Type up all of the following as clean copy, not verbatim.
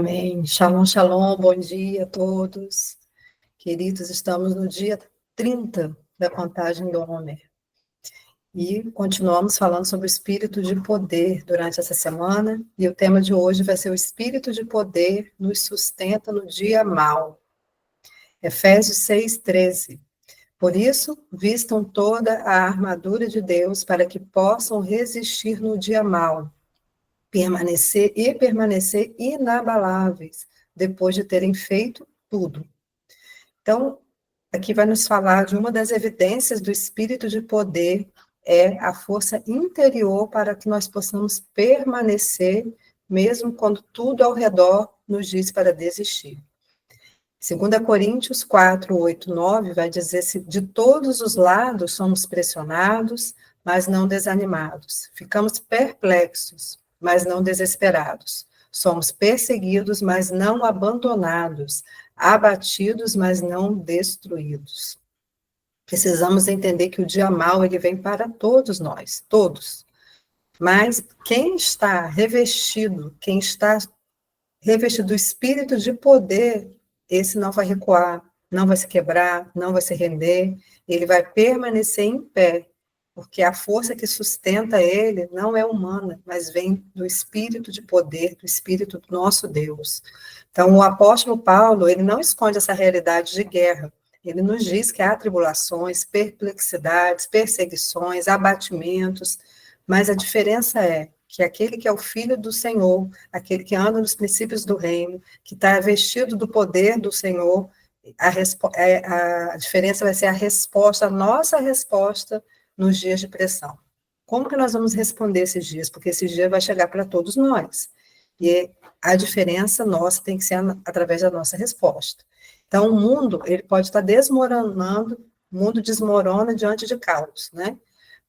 Amém. Shalom, shalom, bom dia a todos. Queridos, estamos no dia 30 da contagem do Homer. E continuamos falando sobre o espírito de poder durante essa semana. E o tema de hoje vai ser o espírito de poder nos sustenta no dia mau. Efésios 6:13. Por isso, vistam toda a armadura de Deus para que possam resistir no dia mau, permanecer inabaláveis, depois de terem feito tudo. Então, aqui vai nos falar de uma das evidências do espírito de poder, é a força interior para que nós possamos permanecer, mesmo quando tudo ao redor nos diz para desistir. 2 Coríntios 4, 8, 9 vai dizer: se de todos os lados somos pressionados, mas não desanimados. Ficamos perplexos, mas não desesperados. Somos perseguidos, mas não abandonados. Abatidos, mas não destruídos. Precisamos entender que o dia mau, ele vem para todos nós, todos. Mas quem está revestido do espírito de poder, esse não vai recuar, não vai se quebrar, não vai se render, ele vai permanecer em pé, porque a força que sustenta ele não é humana, mas vem do espírito de poder, do espírito do nosso Deus. Então, o apóstolo Paulo, ele não esconde essa realidade de guerra, ele nos diz que há tribulações, perplexidades, perseguições, abatimentos, mas a diferença é que aquele que é o filho do Senhor, aquele que anda nos princípios do reino, que está vestido do poder do Senhor, a diferença vai ser a resposta, a nossa resposta nos dias de pressão. Como que nós vamos responder esses dias? Porque esse dia vai chegar para todos nós. E a diferença nossa tem que ser através da nossa resposta. Então, o mundo, ele pode estar desmoronando, o mundo desmorona diante de caos, né?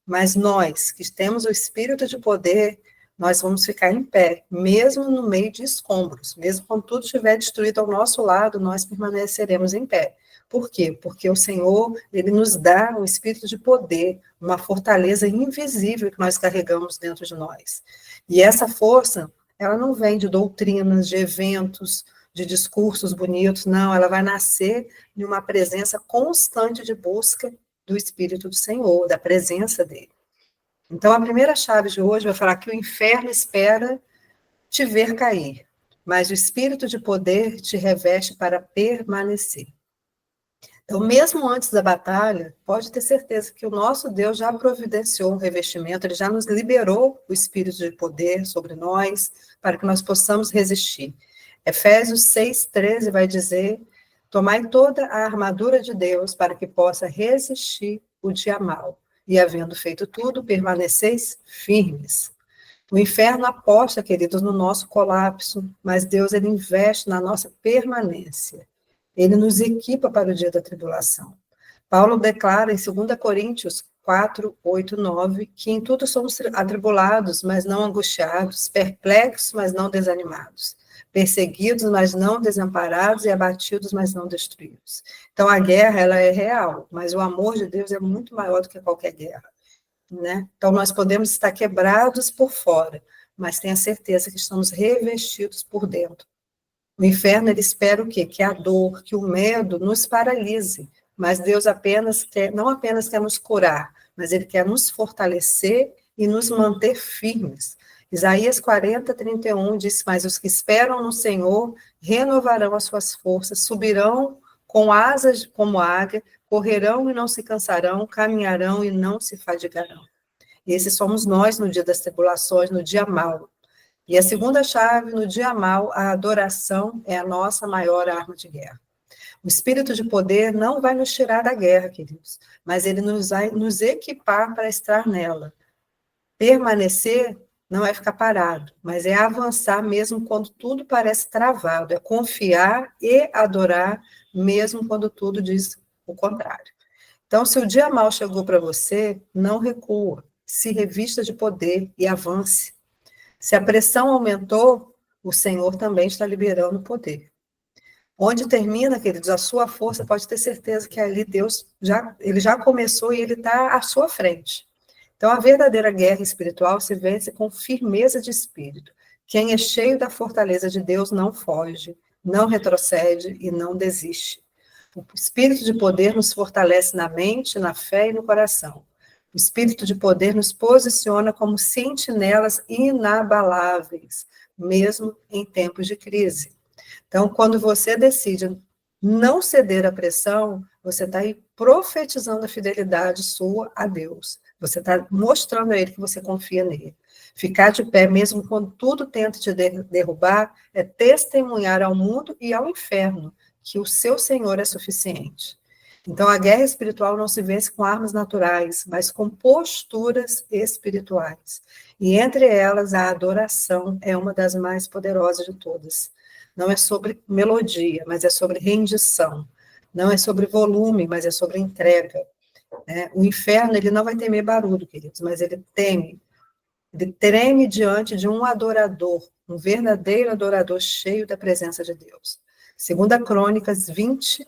Mas nós, que temos o espírito de poder, nós vamos ficar em pé, mesmo no meio de escombros, mesmo quando tudo estiver destruído ao nosso lado, nós permaneceremos em pé. Por quê? Porque o Senhor, ele nos dá um espírito de poder, uma fortaleza invisível que nós carregamos dentro de nós. E essa força, ela não vem de doutrinas, de eventos, de discursos bonitos, não, ela vai nascer de uma presença constante de busca do Espírito do Senhor, da presença dele. Então, a primeira chave de hoje vai falar que o inferno espera te ver cair, mas o Espírito de poder te reveste para permanecer. Então, mesmo antes da batalha, pode ter certeza que o nosso Deus já providenciou um revestimento, ele já nos liberou o Espírito de poder sobre nós, para que nós possamos resistir. Efésios 6:13 vai dizer: tomai toda a armadura de Deus para que possa resistir o dia mau, e havendo feito tudo, permaneceis firmes. O inferno aposta, queridos, no nosso colapso, mas Deus, ele investe na nossa permanência. Ele nos equipa para o dia da tribulação. Paulo declara em 2 Coríntios 4, 8, 9, que em tudo somos atribulados, mas não angustiados, perplexos, mas não desanimados, perseguidos, mas não desamparados, e abatidos, mas não destruídos. Então, a guerra, ela é real, mas o amor de Deus é muito maior do que qualquer guerra, né? Então, nós podemos estar quebrados por fora, mas tenha certeza que estamos revestidos por dentro. O inferno, ele espera o quê? Que a dor, que o medo nos paralise, mas Deus não apenas quer nos curar, mas ele quer nos fortalecer e nos manter firmes. Isaías 40, 31 diz: mas os que esperam no Senhor renovarão as suas forças, subirão com asas como águia, correrão e não se cansarão, caminharão e não se fadigarão. E esses somos nós no dia das tribulações, no dia mau. E a segunda chave, no dia mau, a adoração é a nossa maior arma de guerra. O espírito de poder não vai nos tirar da guerra, queridos, mas ele nos vai nos equipar para estar nela. Permanecer não é ficar parado, mas é avançar mesmo quando tudo parece travado, é confiar e adorar mesmo quando tudo diz o contrário. Então, se o dia mau chegou para você, não recua, se revista de poder e avance. Se a pressão aumentou, o Senhor também está liberando poder. Onde termina, queridos, a sua força, pode ter certeza que ali Deus ele já começou e ele está à sua frente. Então, a verdadeira guerra espiritual se vence com firmeza de espírito, Quem é cheio da fortaleza de Deus não foge, não retrocede e não desiste. O espírito de poder nos fortalece na mente, na fé e no coração. O espírito de poder nos posiciona como sentinelas inabaláveis, mesmo em tempos de crise. Então, quando você decide não ceder à pressão, você está aí profetizando a fidelidade sua a Deus. Você está mostrando a Ele que você confia nele. Ficar de pé, mesmo quando tudo tenta te derrubar, é testemunhar ao mundo e ao inferno que o seu Senhor é suficiente. Então, a guerra espiritual não se vence com armas naturais, mas com posturas espirituais. E entre elas, a adoração é uma das mais poderosas de todas. Não é sobre melodia, mas é sobre rendição. Não é sobre volume, mas é sobre entrega. O inferno, ele não vai temer barulho, queridos, mas ele treme diante de um adorador, um verdadeiro adorador cheio da presença de Deus. Segunda Crônicas 20,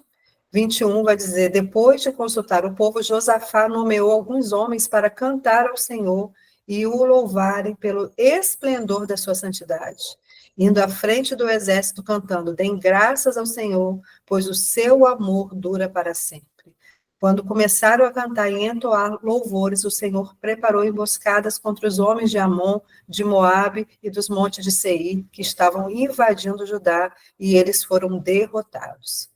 21 vai dizer, depois de consultar o povo, Josafá nomeou alguns homens para cantar ao Senhor e o louvarem pelo esplendor da sua santidade, indo à frente do exército cantando, deem graças ao Senhor, pois o seu amor dura para sempre. Quando começaram a cantar e entoar louvores, o Senhor preparou emboscadas contra os homens de Amon, de Moabe e dos montes de Seir, que estavam invadindo Judá, e eles foram derrotados.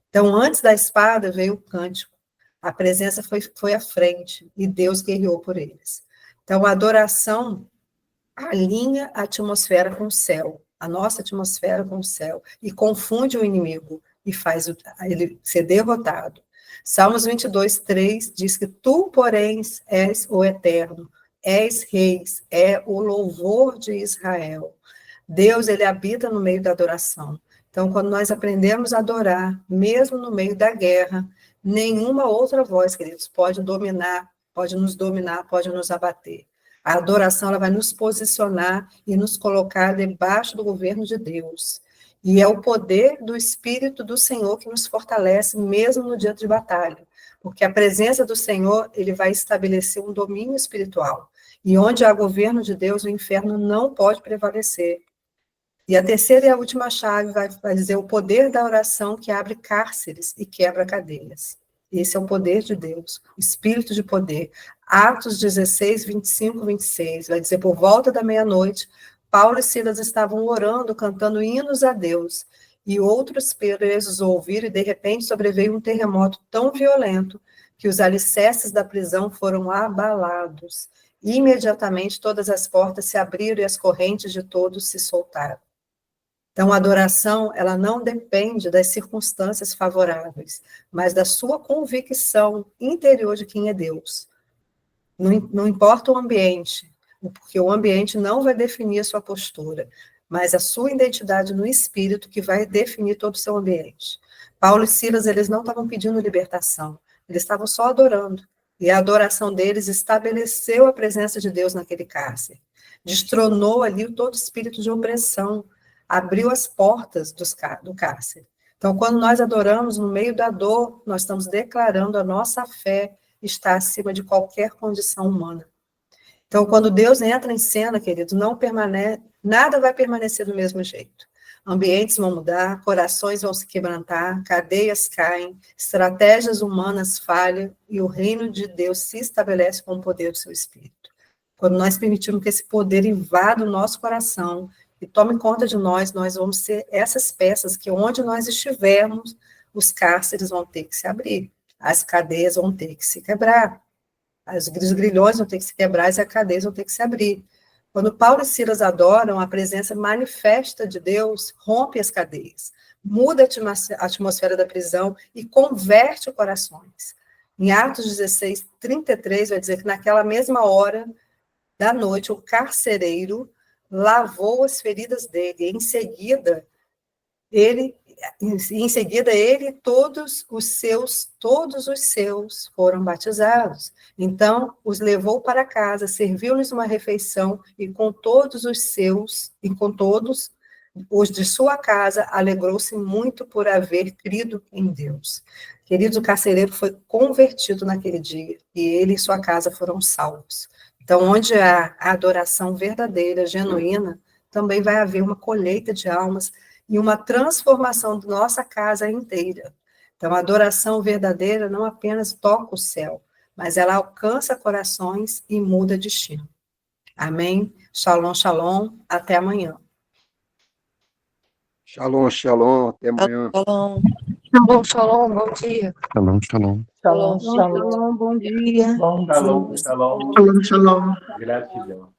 Então, antes da espada veio o cântico, a presença foi à frente, e Deus guerreou por eles. Então, a adoração alinha a atmosfera com o céu, a nossa atmosfera com o céu, e confunde o inimigo, e faz ele ser derrotado. Salmos 22, 3 diz que tu, porém, és o eterno, és reis, é o louvor de Israel. Deus, ele habita no meio da adoração. Então, quando nós aprendemos a adorar, mesmo no meio da guerra, nenhuma outra voz, queridos, pode dominar, pode nos abater. A adoração, ela vai nos posicionar e nos colocar debaixo do governo de Deus. E é o poder do Espírito do Senhor que nos fortalece, mesmo no dia de batalha. Porque a presença do Senhor, ele vai estabelecer um domínio espiritual. E onde há governo de Deus, o inferno não pode prevalecer. E a terceira e a última chave vai dizer o poder da oração que abre cárceres e quebra cadeias. Esse é o poder de Deus, o espírito de poder. Atos 16, 25, 26, vai dizer, por volta da meia-noite, Paulo e Silas estavam orando, cantando hinos a Deus, e outros presos ouviram, e de repente sobreveio um terremoto tão violento que os alicerces da prisão foram abalados. Imediatamente todas as portas se abriram e as correntes de todos se soltaram. Então, a adoração, ela não depende das circunstâncias favoráveis, mas da sua convicção interior de quem é Deus. Não importa o ambiente, porque o ambiente não vai definir a sua postura, mas a sua identidade no espírito que vai definir todo o seu ambiente. Paulo e Silas, eles não estavam pedindo libertação, eles estavam só adorando. E a adoração deles estabeleceu a presença de Deus naquele cárcere. Destronou ali todo espírito de opressão, abriu as portas do cárcere. Então, quando nós adoramos no meio da dor, nós estamos declarando a nossa fé está acima de qualquer condição humana. Então, quando Deus entra em cena, querido, nada vai permanecer do mesmo jeito. Ambientes vão mudar, corações vão se quebrantar, cadeias caem, estratégias humanas falham e o reino de Deus se estabelece com o poder do seu Espírito. Quando nós permitimos que esse poder invada o nosso coração e tome conta de nós vamos ser essas peças que onde nós estivermos, os cárceres vão ter que se abrir, as cadeias vão ter que se quebrar, os grilhões vão ter que se quebrar e as cadeias vão ter que se abrir. Quando Paulo e Silas adoram, a presença manifesta de Deus rompe as cadeias, muda a atmosfera da prisão e converte corações. Em Atos 16, 33, vai dizer que naquela mesma hora da noite, o carcereiro lavou as feridas dele, e em seguida ele e todos os seus foram batizados. Então, os levou para casa, serviu-lhes uma refeição, e com todos os de sua casa, alegrou-se muito por haver crido em Deus. Queridos, o carcereiro foi convertido naquele dia, e ele e sua casa foram salvos. Então, onde há a adoração verdadeira, genuína, também vai haver uma colheita de almas e uma transformação da nossa casa inteira. Então, a adoração verdadeira não apenas toca o céu, mas ela alcança corações e muda destino. Amém? Shalom, shalom. Até amanhã. Shalom, shalom. Até amanhã. Shalom. Shalom, shalom. Bom dia. Shalom, shalom. Shalom, Shalom, bom dia. Shalom, shalom. Shalom, shalom. Gratidão.